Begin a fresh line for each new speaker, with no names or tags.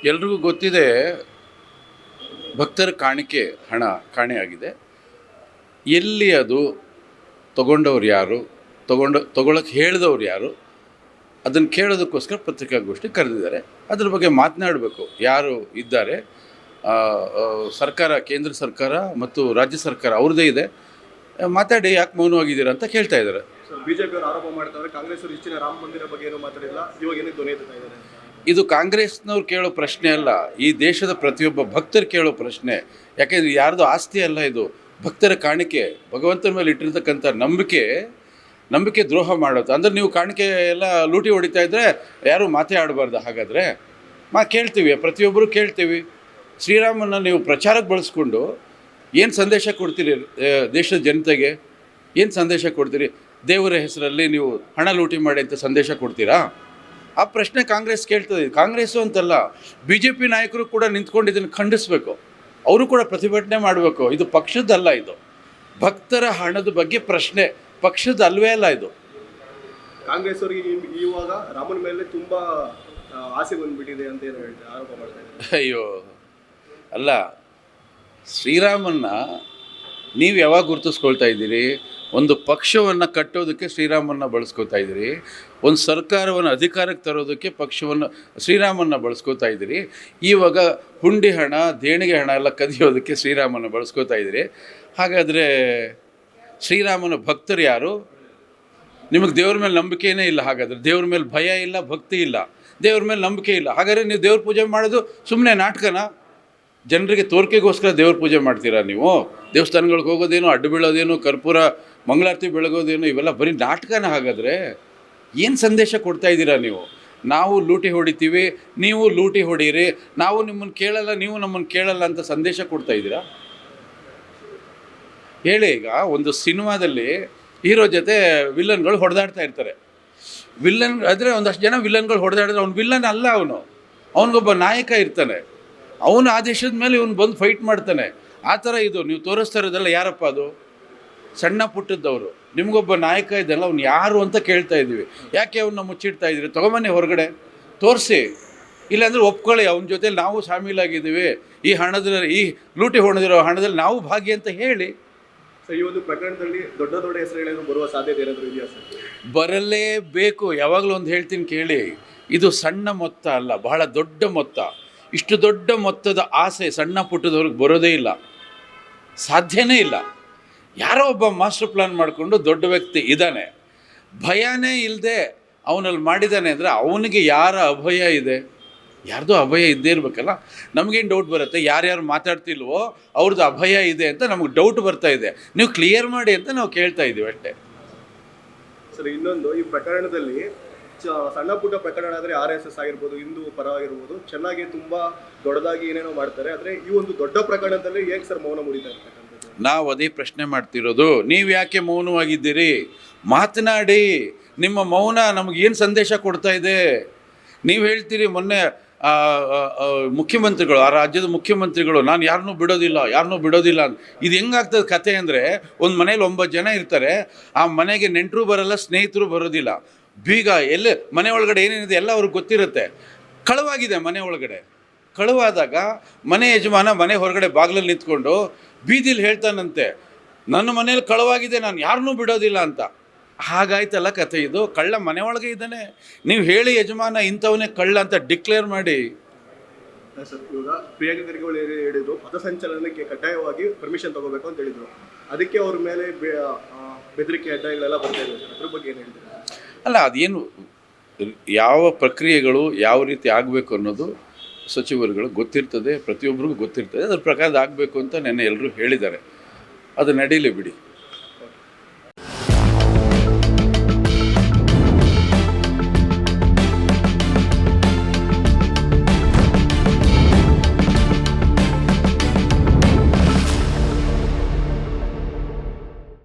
ಎಲ್ರಿಗೂ ಗೊತ್ತಿದೆ, ಭಕ್ತರ ಕಾಣಿಕೆ ಹಣ ಕಾಣೆಯಾಗಿದೆ. ಎಲ್ಲಿ ಅದು ತಗೊಂಡವ್ರು ಯಾರು, ತಗೊಳಕ್ಕೆ ಹೇಳಿದವ್ರು ಯಾರು, ಅದನ್ನು ಕೇಳೋದಕ್ಕೋಸ್ಕರ ಪತ್ರಿಕಾಗೋಷ್ಠಿ ಕರೆದಿದ್ದಾರೆ. ಅದ್ರ ಬಗ್ಗೆ ಮಾತನಾಡಬೇಕು ಯಾರು ಇದ್ದಾರೆ. ಸರ್ಕಾರ, ಕೇಂದ್ರ ಸರ್ಕಾರ ಮತ್ತು ರಾಜ್ಯ ಸರ್ಕಾರ ಅವ್ರದ್ದೇ ಇದೆ, ಮಾತಾಡಿ ಯಾಕೆ ಮೌನವಾಗಿದ್ದೀರಾ ಅಂತ ಕೇಳ್ತಾ ಇದ್ದಾರೆ.
ಬಿಜೆಪಿ ಅವರು ಆರೋಪ ಮಾಡ್ತಾರೆ, ಕಾಂಗ್ರೆಸ್ ಅವರು ಇಷ್ಟಿನ ರಾಮ ಮಂದಿರ ಬಗ್ಗೆ ಏನೂ ಮಾತಾಡಿಲ್ಲ, ಇವಾಗ ಏನಕ್ಕೆ ಧ್ವನಿ ಎತ್ತುತ್ತಾ ಇದ್ದಾರೆ.
ಇದು ಕಾಂಗ್ರೆಸ್ನವ್ರು ಕೇಳೋ ಪ್ರಶ್ನೆ ಅಲ್ಲ, ಈ ದೇಶದ ಪ್ರತಿಯೊಬ್ಬ ಭಕ್ತರು ಕೇಳೋ ಪ್ರಶ್ನೆ. ಯಾಕೆಂದರೆ ಯಾರ್ದು ಆಸ್ತಿ ಅಲ್ಲ ಇದು, ಭಕ್ತರ ಕಾಣಿಕೆ, ಭಗವಂತನ ಮೇಲೆ ಇಟ್ಟಿರ್ತಕ್ಕಂಥ ನಂಬಿಕೆ ದ್ರೋಹ ಮಾಡೋದು. ಅಂದರೆ ನೀವು ಕಾಣಿಕೆ ಎಲ್ಲ ಲೂಟಿ ಹೊಡಿತಾ ಇದ್ದರೆ ಯಾರೂ ಮಾತೇ ಆಡಬಾರ್ದು. ಹಾಗಾದರೆ ಕೇಳ್ತೀವಿ, ಪ್ರತಿಯೊಬ್ಬರು ಕೇಳ್ತೀವಿ. ಶ್ರೀರಾಮನ ನೀವು ಪ್ರಚಾರಕ್ಕೆ ಬಳಸ್ಕೊಂಡು ಏನು ಸಂದೇಶ ಕೊಡ್ತೀರಿ ದೇಶದ ಜನತೆಗೆ? ಏನು ಸಂದೇಶ ಕೊಡ್ತೀರಿ? ದೇವರ ಹೆಸರಲ್ಲಿ ನೀವು ಹಣ ಲೂಟಿ ಮಾಡಿ ಅಂತ ಸಂದೇಶ ಕೊಡ್ತೀರಾ? ಆ ಪ್ರಶ್ನೆ ಕಾಂಗ್ರೆಸ್ ಕೇಳ್ತದೆ. ಕಾಂಗ್ರೆಸ್ಸು ಅಂತಲ್ಲ, BJP ನಾಯಕರು ಕೂಡ ನಿಂತ್ಕೊಂಡು ಇದನ್ನು ಖಂಡಿಸಬೇಕು. ಅವರು ಕೂಡ ಪ್ರತಿಭಟನೆ ಮಾಡಬೇಕು. ಇದು ಪಕ್ಷದ್ದಲ್ಲ, ಇದು ಭಕ್ತರ ಹಣದ ಬಗ್ಗೆ ಪ್ರಶ್ನೆ, ಪಕ್ಷದ ಅಲ್ವೇ ಅಲ್ಲ ಇದು.
ಕಾಂಗ್ರೆಸ್ ಅವರಿಗೆ ಇವಾಗ ರಾಮನ ಮೇಲೆ ತುಂಬ ಆಸೆ ಬಂದುಬಿಟ್ಟಿದೆ ಅಂತ ಏನು ಹೇಳ್ತಾರೆ, ಆರೋಪ ಮಾಡ್ತಾರೆ.
ಅಯ್ಯೋ ಅಲ್ಲ, ಶ್ರೀರಾಮನ್ನ ನೀವು ಯಾವಾಗ ಗುರುತಿಸ್ಕೊಳ್ತಾ ಇದ್ದೀರಿ? ಒಂದು ಪಕ್ಷವನ್ನು ಕಟ್ಟೋದಕ್ಕೆ ಶ್ರೀರಾಮನ್ನ ಬಳಸ್ಕೊತಾ ಇದ್ದೀರಿ, ಒಂದು ಸರ್ಕಾರವನ್ನು ಅಧಿಕಾರಕ್ಕೆ ತರೋದಕ್ಕೆ ಶ್ರೀರಾಮನ್ನ ಬಳಸ್ಕೊತಾ ಇದ್ದೀರಿ. ಇವಾಗ ಹುಂಡಿ ಹಣ, ದೇಣಿಗೆ ಹಣ ಎಲ್ಲ ಕದಿಯೋದಕ್ಕೆ ಶ್ರೀರಾಮನ್ನ ಬಳಸ್ಕೊತಾ ಇದ್ದೀರಿ. ಹಾಗಾದರೆ ಶ್ರೀರಾಮನ ಭಕ್ತರು ಯಾರು? ನಿಮಗೆ ದೇವ್ರ ಮೇಲೆ ನಂಬಿಕೆಯೇ ಇಲ್ಲ. ಹಾಗಾದರೆ ದೇವ್ರ ಮೇಲೆ ಭಯ ಇಲ್ಲ, ಭಕ್ತಿ ಇಲ್ಲ, ದೇವ್ರ ಮೇಲೆ ನಂಬಿಕೆ ಇಲ್ಲ. ಹಾಗಾದರೆ ನೀವು ದೇವ್ರ ಪೂಜೆ ಮಾಡೋದು ಸುಮ್ಮನೆ ನಾಟಕನ? ಜನರಿಗೆ ತೋರಿಕೆಗೋಸ್ಕರ ದೇವ್ರ ಪೂಜೆ ಮಾಡ್ತೀರಾ ನೀವು? ದೇವಸ್ಥಾನಗಳಿಗೆ ಹೋಗೋದೇನು, ಅಡ್ಡು ಬೀಳೋದೇನು, ಕರ್ಪೂರ ಮಂಗಳಾರತಿ ಬೆಳಗೋದೇನು, ಇವೆಲ್ಲ ಬರೀ ನಾಟಕನ. ಹಾಗಾದರೆ ಏನು ಸಂದೇಶ ಕೊಡ್ತಾ ಇದ್ದೀರಾ ನೀವು? ನಾವು ಲೂಟಿ ಹೊಡಿತೀವಿ, ನೀವು ಲೂಟಿ ಹೊಡೀರಿ, ನಾವು ನಿಮ್ಮನ್ನು ಕೇಳಲ್ಲ, ನೀವು ನಮ್ಮನ್ನು ಕೇಳಲ್ಲ ಅಂತ ಸಂದೇಶ ಕೊಡ್ತಾ ಇದ್ದೀರಾ? ಹೇಳಿ. ಈಗ ಒಂದು ಸಿನಿಮಾದಲ್ಲಿ ಹೀರೋ ಜೊತೆ ವಿಲನ್ಗಳು ಹೊಡೆದಾಡ್ತಾ ಇರ್ತಾರೆ. ಆದರೆ ಒಂದಷ್ಟು ಜನ ವಿಲನ್ಗಳು ಹೊಡೆದಾಡಿದ್ರೆ ಅವ್ನು ವಿಲನ್ ಅಲ್ಲ, ಅವನಿಗೊಬ್ಬ ನಾಯಕ ಇರ್ತಾನೆ. ಅವನು ಆದೇಶದ ಮೇಲೆ ಇವನು ಬಂದು ಫೈಟ್ ಮಾಡ್ತಾನೆ. ಆ ಥರ ಇದು ನೀವು ತೋರಿಸ್ತಾ ಇರೋದೆಲ್ಲ ಯಾರಪ್ಪ? ಅದು ಸಣ್ಣ ಪುಟ್ಟದ್ದವರು. ನಿಮಗೊಬ್ಬ ನಾಯಕ ಇದೆಲ್ಲ, ಅವ್ನು ಯಾರು ಅಂತ ಕೇಳ್ತಾ ಇದ್ದೀವಿ. ಯಾಕೆ ಅವನ್ನ ಮುಚ್ಚಿಡ್ತಾ ಇದ್ದೀರಿ? ತೊಗೊಂಬನ್ನಿ ಹೊರಗಡೆ, ತೋರಿಸಿ. ಇಲ್ಲಾಂದರೆ ಒಪ್ಕೊಳ್ಳಿ, ಅವನ ಜೊತೆಲಿ ನಾವು ಶಾಮೀಲಾಗಿದ್ದೀವಿ, ಈ ಲೂಟಿ ಹೊಡೆದಿರೋ ಹಣದಲ್ಲಿ ನಾವು ಭಾಗಿ ಅಂತ ಹೇಳಿ.
ಸೊ ಈ ಒಂದು ಪ್ರಕರಣದಲ್ಲಿ ದೊಡ್ಡ ದೊಡ್ಡ ಹೆಸರುಗಳೇನು ಬರುವ ಸಾಧ್ಯತೆ ಏನಾದರೂ ಇದೆಯಾ ಸರ್?
ಬರಲೇಬೇಕು. ಯಾವಾಗಲೂ ಒಂದು ಹೇಳ್ತೀನಿ ಕೇಳಿ, ಇದು ಸಣ್ಣ ಮೊತ್ತ ಅಲ್ಲ, ಬಹಳ ದೊಡ್ಡ ಮೊತ್ತ. ಇಷ್ಟು ದೊಡ್ಡ ಮೊತ್ತದ ಆಸೆ ಸಣ್ಣ ಪುಟ್ಟದವ್ರಿಗೆ ಬರೋದೇ ಇಲ್ಲ, ಸಾಧ್ಯನೇ ಇಲ್ಲ. ಯಾರೋ ಒಬ್ಬ ಮಾಸ್ಟರ್ ಪ್ಲ್ಯಾನ್ ಮಾಡಿಕೊಂಡು ದೊಡ್ಡ ವ್ಯಕ್ತಿ ಇದ್ದಾನೆ, ಭಯನೇ ಇಲ್ಲದೆ ಅವನಲ್ಲಿ ಮಾಡಿದ್ದಾನೆ ಅಂದರೆ ಅವನಿಗೆ ಯಾರ ಅಭಯ ಇದೆ? ಯಾರ್ದು ಅಭಯ ಇದ್ದೇ ಇರಬೇಕಲ್ಲ. ನಮಗೇನು ಡೌಟ್ ಬರುತ್ತೆ? ಯಾರ್ಯಾರು ಮಾತಾಡ್ತಿಲ್ವೋ ಅವ್ರದ್ದು ಅಭಯ ಇದೆ ಅಂತ ನಮಗೆ ಡೌಟ್ ಬರ್ತಾ ಇದೆ. ನೀವು ಕ್ಲಿಯರ್ ಮಾಡಿ ಅಂತ ನಾವು ಕೇಳ್ತಾ ಇದ್ದೀವಿ ಅಷ್ಟೇ.
ಸರ್, ಇನ್ನೊಂದು, ಈ ಪ್ರಕರಣದಲ್ಲಿ ಸಣ್ಣ ಪುಟ್ಟ ಪ್ರಕರಣ ಆದರೆ RSS ಆಗಿರ್ಬೋದು, ಹಿಂದೂ ಪರ ಆಗಿರ್ಬೋದು, ಚೆನ್ನಾಗಿ ತುಂಬ ದೊಡ್ಡದಾಗಿ ಏನೇನೋ ಮಾಡ್ತಾರೆ. ಆದರೆ ಈ ಒಂದು ದೊಡ್ಡ ಪ್ರಕರಣದಲ್ಲಿ ಹೇಗೆ ಸರ್ ಮೌನ ಮುರಿತಾ ಇರ್ತಕ್ಕಂಥದ್ದು?
ನಾವು ಅದೇ ಪ್ರಶ್ನೆ ಮಾಡ್ತಿರೋದು. ನೀವು ಯಾಕೆ ಮೌನವಾಗಿದ್ದೀರಿ? ಮಾತನಾಡಿ. ನಿಮ್ಮ ಮೌನ ನಮಗೇನು ಸಂದೇಶ ಕೊಡ್ತಾ ಇದೆ? ನೀವು ಹೇಳ್ತೀರಿ ಮೊನ್ನೆ ಮುಖ್ಯಮಂತ್ರಿಗಳು, ಆ ರಾಜ್ಯದ ಮುಖ್ಯಮಂತ್ರಿಗಳು, ನಾನು ಯಾರನ್ನೂ ಬಿಡೋದಿಲ್ಲ ಅಂತ. ಇದು ಹೆಂಗಾಗ್ತದೆ ಕತೆ ಅಂದರೆ, ಒಂದು ಮನೇಲಿ 9 ಜನ ಇರ್ತಾರೆ. ಆ ಮನೆಗೆ ನೆಂಟರು ಬರೋಲ್ಲ, ಸ್ನೇಹಿತರು ಬರೋದಿಲ್ಲ. ಬೀಗ ಮನೆ ಒಳಗಡೆ ಏನೇನಿದೆ ಎಲ್ಲ ಅವ್ರಿಗೆ ಗೊತ್ತಿರುತ್ತೆ. ಕಳುವಾಗಿದೆ ಮನೆ ಒಳಗಡೆ. ಕಳುವಾದಾಗ ಮನೆ ಯಜಮಾನ ಮನೆ ಹೊರಗಡೆ ಬಾಗಿಲಲ್ಲಿ ನಿಂತ್ಕೊಂಡು ಬೀದಿಲಿ ಹೇಳ್ತಾನಂತೆ, ನನ್ನ ಮನೇಲಿ ಕಳುವಾಗಿದೆ, ನಾನು ಯಾರನ್ನೂ ಬಿಡೋದಿಲ್ಲ ಅಂತ. ಹಾಗಾಯ್ತಲ್ಲ ಕತೆ ಇದು. ಕಳ್ಳ ಮನೆ ಒಳಗೆ ಇದ್ದಾನೆ, ನೀವು ಹೇಳಿ ಯಜಮಾನ ಇಂಥವನೇ ಕಳ್ಳ ಅಂತ ಡಿಕ್ಲೇರ್ ಮಾಡಿ.
ಸರ್, ಇವಾಗ ಪ್ರಿಯಾಂಕ ಖರ್ಗೆ ಹೇಳಿದ್ರು ಪಥಸಂಚಲನಕ್ಕೆ ಕಡ್ಡಾಯವಾಗಿ ಪರ್ಮಿಷನ್ ತಗೋಬೇಕು ಅಂತ ಹೇಳಿದ್ರು. ಅದಕ್ಕೆ ಅವ್ರ ಮೇಲೆ ಬೆದರಿಕೆ ಅಡ್ಡಗಳೆಲ್ಲ ಬರ್ತಾ ಇದೆ. ಅದ್ರ ಬಗ್ಗೆ ಏನು ಹೇಳ್ತೀರಾ?
ಅಲ್ಲ, ಅದೇನು ಯಾವ ಪ್ರಕ್ರಿಯೆಗಳು ಯಾವ ರೀತಿ ಆಗಬೇಕು ಅನ್ನೋದು ಸಚಿವರುಗಳು ಗೊತ್ತಿರ್ತದೆ, ಪ್ರತಿಯೊಬ್ಬರಿಗೂ ಗೊತ್ತಿರ್ತದೆ. ಅದ್ರ ಪ್ರಕಾರ ಆಗಬೇಕು ಅಂತ ನೆನ್ನೆ ಎಲ್ಲರೂ ಹೇಳಿದ್ದಾರೆ. ಅದು ನಡೀಲಿ ಬಿಡಿ.